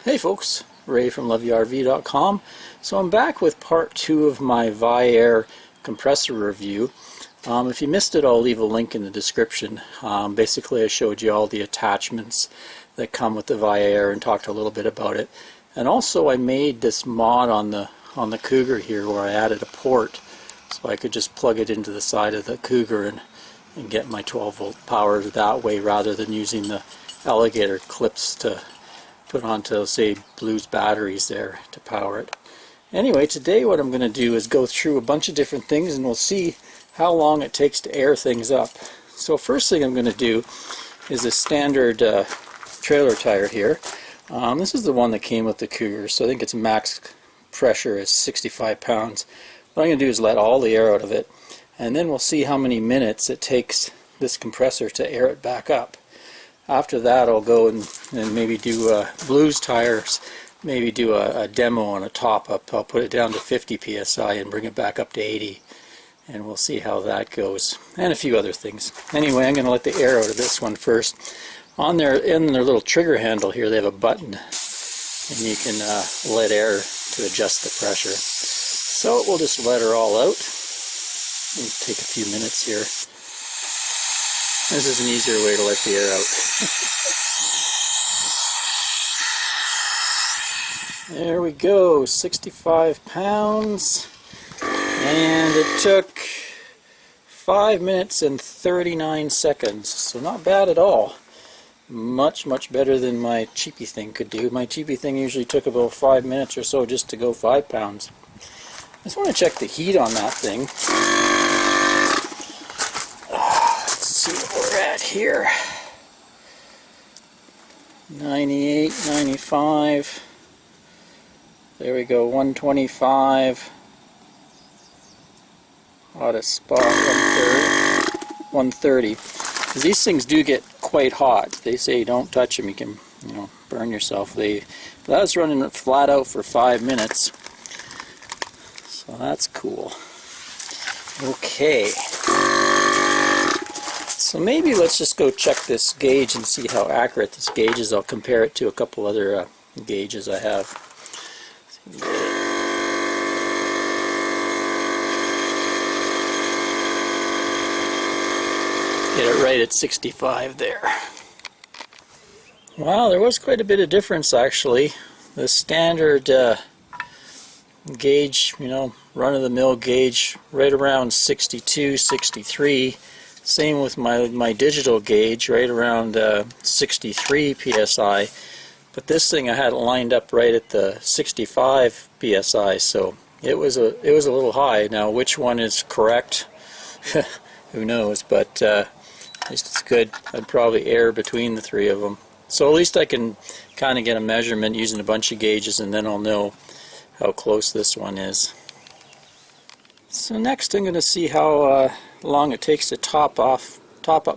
Hey folks, Ray from LoveYouRV.com. So I'm back with part 2 of my VIAIR compressor review. If you missed it, I'll leave a link in the description. Basically I showed you all the attachments that come with the VIAIR and talked a little bit about it. And also I made this mod on the Cougar here where I added a port so I could just plug it into the side of the Cougar and get my 12 volt power that way rather than using the alligator clips to put onto, say, Blue's batteries there to power it. Anyway, today what I'm going to do is go through a bunch of different things and we'll see how long it takes to air things up. So first thing I'm going to do is a standard trailer tire here. This is the one that came with the Cougar, so I think its max pressure is 65 pounds. What I'm going to do is let all the air out of it, and then we'll see how many minutes it takes this compressor to air it back up. After that I'll go and maybe do Blue's tires, maybe do a demo on a top-up. I'll put it down to 50 psi and bring it back up to 80, and we'll see how that goes, and a few other things. Anyway, I'm going to let the air out of this one first. In their little trigger handle here they have a button, and you can let air to adjust the pressure. So we'll just let her all out. It'll take a few minutes here. This is an easier way to let the air out. There we go, 65 pounds, and it took 5 minutes and 39 seconds, so not bad at all. Much better than my cheapy thing could do. My cheapy thing usually took about 5 minutes or so just to go 5 pounds. I just want to check the heat on that thing. See what we're at here. 98, 95. There we go, 125. Out of spot, 130. Because these things do get quite hot. They say don't touch them, you can, burn yourself. That was running flat out for 5 minutes. So that's cool. Okay. So maybe let's just go check this gauge and see how accurate this gauge is. I'll compare it to a couple other gauges I have. Get it right at 65 there. Wow, there was quite a bit of difference actually. The standard gauge, run-of-the-mill gauge, right around 62, 63. Same with my digital gauge, right around 63 psi. But this thing I had it lined up right at the 65 psi, so it was a little high. Now which one is correct? Who knows? But at least it's good. I'd probably err between the three of them. So at least I can kind of get a measurement using a bunch of gauges, and then I'll know how close this one is. So next I'm going to see how long it takes to top up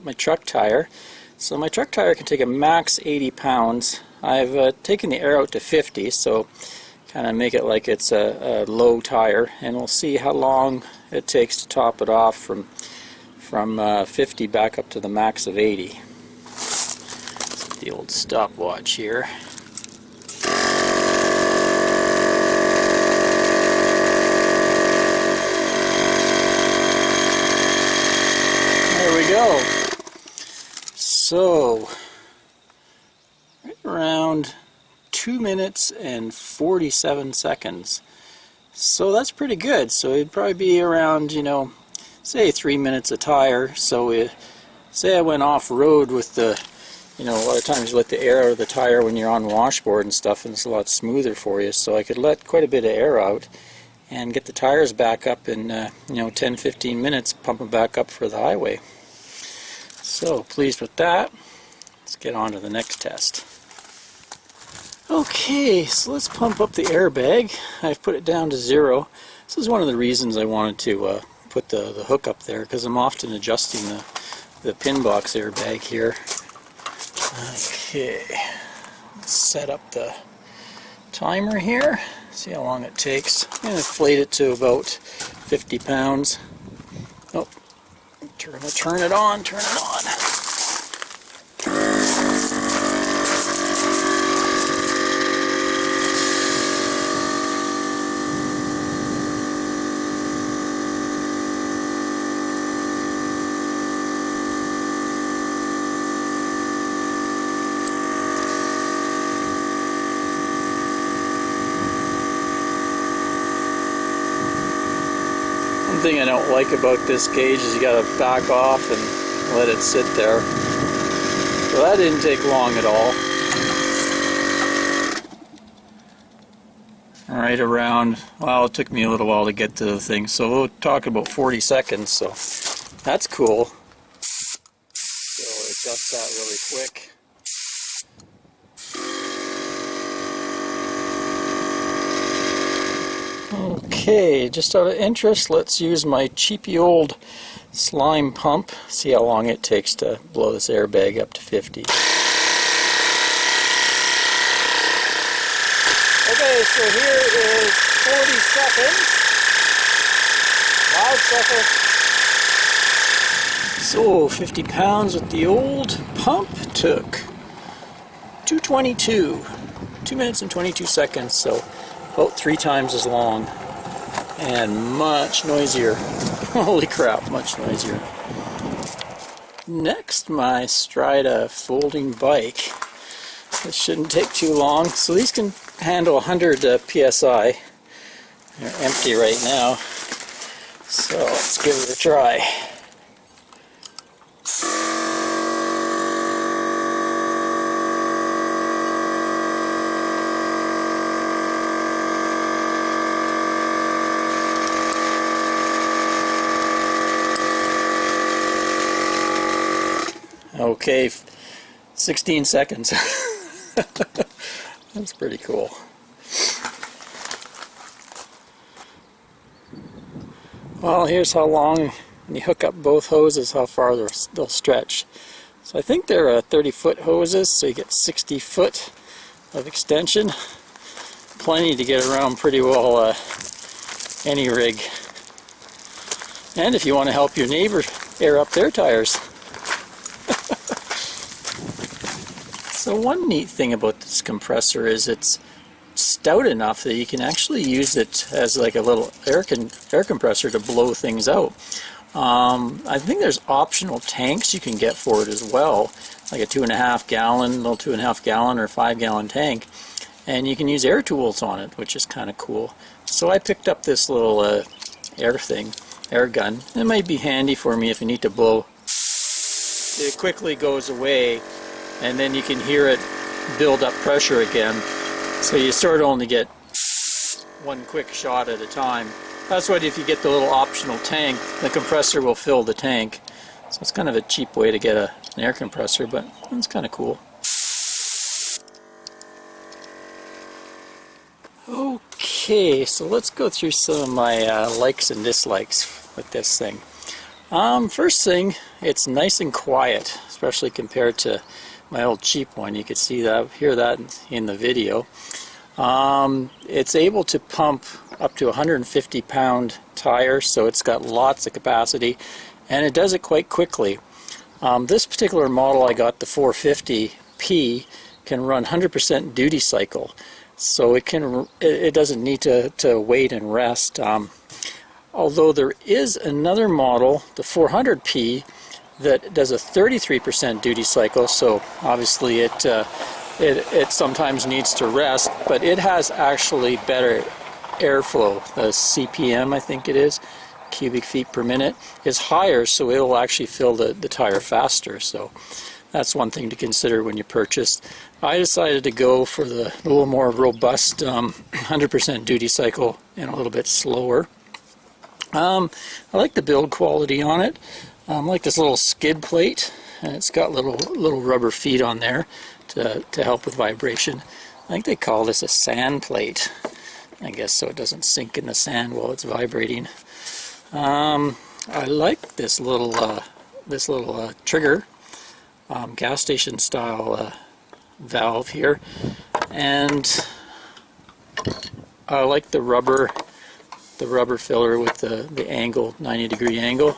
my truck tire. So my truck tire can take a max 80 pounds. I've taken the air out to 50, so kind of make it like it's a low tire, and we'll see how long it takes to top it off from 50 back up to the max of 80. The old stopwatch here. There we go. So right around 2 minutes and 47 seconds. So that's pretty good. So it'd probably be around, say 3 minutes a tire. So say I went off-road with the, a lot of times you let the air out of the tire when you're on washboard and stuff, and it's a lot smoother for you. So I could let quite a bit of air out and get the tires back up in 10-15 minutes, pump them back up for the highway. So pleased with that. Let's get on to the next test. Okay, so let's pump up the airbag. I've put it down to 0. This is one of the reasons I wanted to put the hook up there, because I'm often adjusting the pin box airbag here. Okay, let's set up the timer here, see how long it takes. I'm going to inflate it to about 50 pounds. Oh, turn it on. One thing I don't like about this gauge is you gotta back off and let it sit there. So that didn't take long at all. Right around, well, it took me a little while to get to the thing, so we'll talk about 40 seconds, so that's cool. So adjust that really quick. Okay, just out of interest, let's use my cheapy old slime pump. See how long it takes to blow this airbag up to 50. Okay, so here is 40 seconds. Loud sucker. So 50 pounds with the old pump took 2:22. 2 minutes and 22 seconds, so about 3 times as long. And much noisier. Holy crap, much noisier. Next, my Strida folding bike. This shouldn't take too long. So these can handle 100 psi. They're empty right now. So let's give it a try. Okay, 16 seconds. That's pretty cool. Well, here's how long, when you hook up both hoses, how far they'll stretch. So I think they're 30-foot hoses, so you get 60 foot of extension. Plenty to get around pretty well any rig. And if you want to help your neighbor air up their tires. So one neat thing about this compressor is it's stout enough that you can actually use it as like a little air compressor to blow things out. I think there's optional tanks you can get for it as well, like a 2.5 gallon, little 2.5 gallon or 5 gallon tank, and you can use air tools on it, which is kind of cool. So I picked up this little air gun. It might be handy for me if you need to blow. It quickly goes away, and then you can hear it build up pressure again. So you sort of only get one quick shot at a time. That's what, if you get the little optional tank, the compressor will fill the tank. So it's kind of a cheap way to get an air compressor, but it's kind of cool. Okay, so let's go through some of my likes and dislikes with this thing. First thing, it's nice and quiet, especially compared to my old cheap one. You could see that, hear that in the video. It's able to pump up to 150 pound tire, so it's got lots of capacity, and it does it quite quickly. This particular model I got, the 450P, can run 100% duty cycle, so it doesn't need to wait and rest. Although there is another model, the 400P, that does a 33% duty cycle, so obviously it sometimes needs to rest, but it has actually better airflow. The CPM, I think it is, cubic feet per minute, is higher, so it will actually fill the tire faster. So that's one thing to consider when you purchase. I decided to go for the little more robust 100% duty cycle and a little bit slower. I like the build quality on it. I like this little skid plate, and it's got little rubber feet on there to help with vibration. I think they call this a sand plate, I guess, so it doesn't sink in the sand while it's vibrating. I like this little trigger, gas station style valve here, and I like the rubber filler with the angle, 90-degree angle.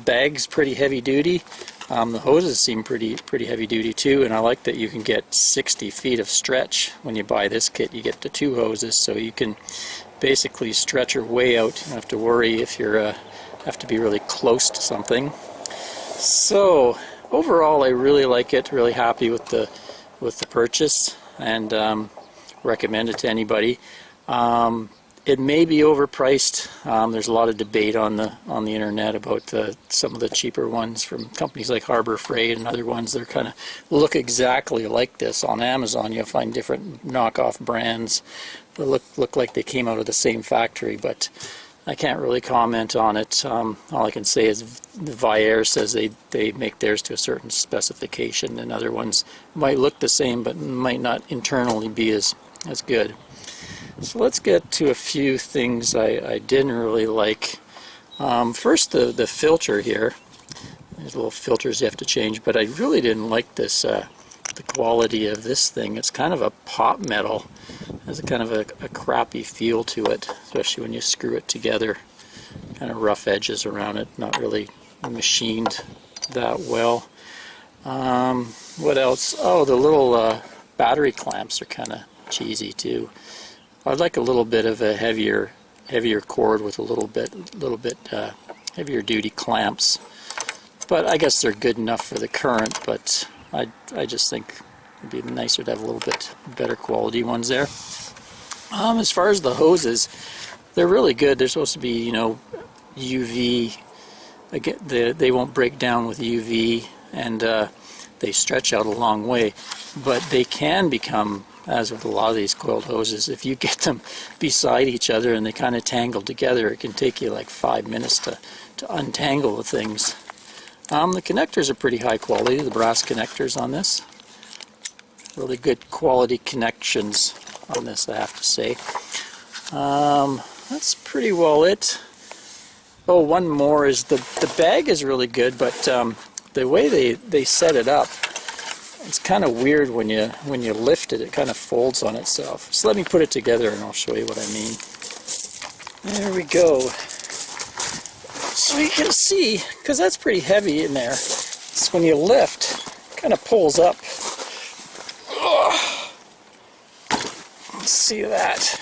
Bag's pretty heavy duty. The hoses seem pretty heavy duty too, and I like that you can get 60 feet of stretch when you buy this kit. You get the 2 hoses, so you can basically stretch your way out. You don't have to worry if you have to be really close to something. So overall, I really like it. Really happy with the purchase, and recommend it to anybody. It may be overpriced. There's a lot of debate on the internet about some of the cheaper ones from companies like Harbor Freight and other ones. They're kind of look exactly like this. On Amazon, you'll find different knockoff brands that look like they came out of the same factory, but I can't really comment on it. All I can say is the VIAIR says they make theirs to a certain specification, and other ones might look the same but might not internally be as good. So let's get to a few things I didn't really like. First, the filter here. There's little filters you have to change, but I really didn't like this, the quality of this thing. It's kind of a pot metal. It has a kind of a crappy feel to it, especially when you screw it together. Kind of rough edges around it, not really machined that well. What else? Oh, the little battery clamps are kind of cheesy too. I'd like a little bit of a heavier cord with a little bit heavier duty clamps. But I guess they're good enough for the current, but I just think it'd be nicer to have a little bit better quality ones there. As far as the hoses, they're really good. They're supposed to be, you know, UV. Again, they won't break down with UV, and they stretch out a long way. But they can become, as with a lot of these coiled hoses, if you get them beside each other and they kind of tangle together, it can take you like 5 minutes to untangle the things. The connectors are pretty high quality, the brass connectors on this. Really good quality connections on this, I have to say. That's pretty well it. Oh, one more is the bag is really good, but the way they set it up, it's kind of weird when you lift it. It kind of folds on itself. So let me put it together and I'll show you what I mean. There we go. So you can see, because that's pretty heavy in there, it's when you lift, it kind of pulls up. See that?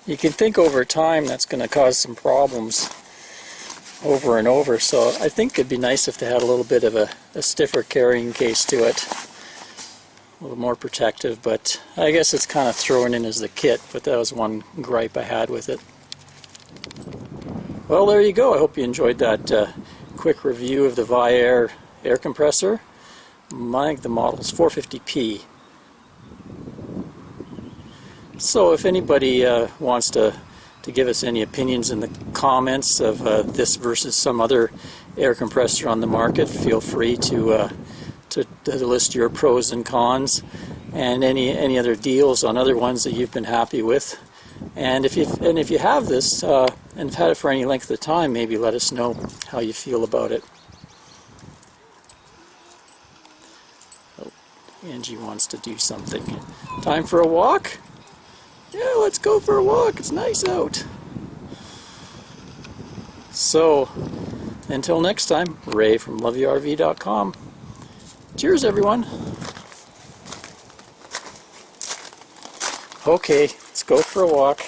You can think over time that's going to cause some problems over and over, so I think it'd be nice if they had a little bit of a stiffer carrying case to it, a little more protective, but I guess it's kind of thrown in as the kit, but that was one gripe I had with it. Well, there you go. I hope you enjoyed that quick review of the VIAIR air compressor. I think the model is 450P. So if anybody wants to give us any opinions in the comments of this versus some other air compressor on the market, feel free to list your pros and cons and any other deals on other ones that you've been happy with. And if you have this and have had it for any length of time, maybe let us know how you feel about it. Oh, Angie wants to do something. Time for a walk? Yeah, let's go for a walk. It's nice out. So, until next time, Ray from LoveYouRV.com. Cheers, everyone. Okay, let's go for a walk.